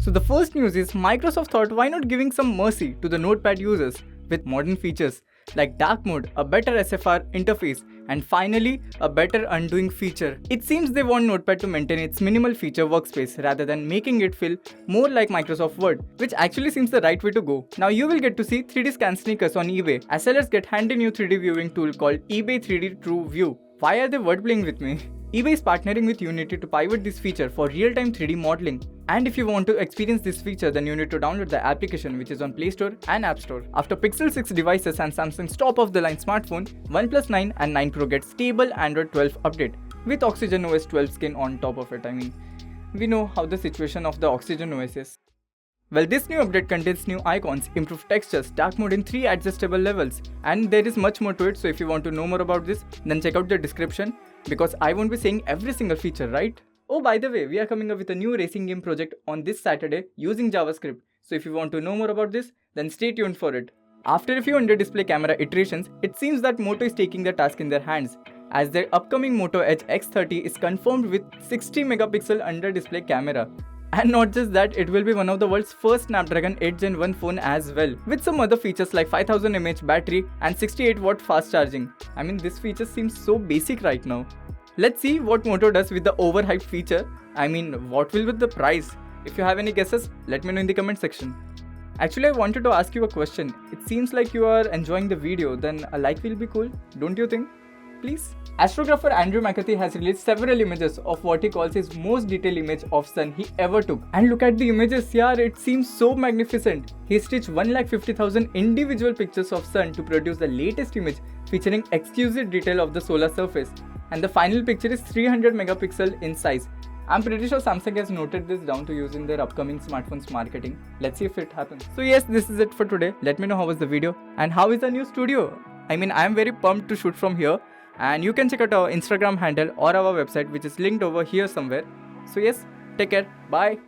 So the first news is Microsoft thought why not giving some mercy to the Notepad users with modern features like dark mode, a better SFR interface, and finally a better undoing feature. It seems they want Notepad to maintain its minimal feature workspace rather than making it feel more like Microsoft Word, which actually seems the right way to go. Now you will get to see 3D scan sneakers on eBay as sellers get handy new 3D viewing tool called eBay 3D True View. Why are they wordplaying with me? eBay is partnering with Unity to pivot this feature for real-time 3D modeling. And if you want to experience this feature, then you need to download the application, which is on Play Store and App Store. After Pixel 6 devices and Samsung's top-of-the-line smartphone, OnePlus 9 and 9 Pro get stable Android 12 update with Oxygen OS 12 skin on top of it. I mean, we know how the situation of the Oxygen OS is. Well, this new update contains new icons, improved textures, dark mode in 3 adjustable levels, and there is much more to it. So if you want to know more about this, then check out the description, because I won't be saying every single feature, right? Oh, by the way, we are coming up with a new racing game project on this Saturday using JavaScript. So if you want to know more about this, then stay tuned for it. After a few under-display camera iterations, it seems that Moto is taking the task in their hands, as their upcoming Moto Edge X30 is confirmed with 60 megapixel under-display camera. And not just that, it will be one of the world's first Snapdragon 8 Gen 1 phone as well, with some other features like 5000 mAh battery and 68 watt fast charging. I mean, this feature seems so basic right now. Let's see what Moto does with the overhyped feature. I mean, what will be the price? If you have any guesses, let me know in the comment section. Actually, I wanted to ask you a question. It seems like you are enjoying the video, then a like will be cool, don't you think? Please. Astrographer Andrew McCarthy has released several images of what he calls his most detailed image of sun he ever took. And look at the images, yeah, it seems so magnificent. He stitched 150,000 individual pictures of sun to produce the latest image featuring exquisite detail of the solar surface. And the final picture is 300 megapixel in size. I'm pretty sure Samsung has noted this down to use in their upcoming smartphones marketing. Let's see if it happens. So yes, this is it for today. Let me know how was the video and how is the new studio. I mean, I am very pumped to shoot from here. And you can check out our Instagram handle or our website, which is linked over here somewhere. So yes, take care. Bye.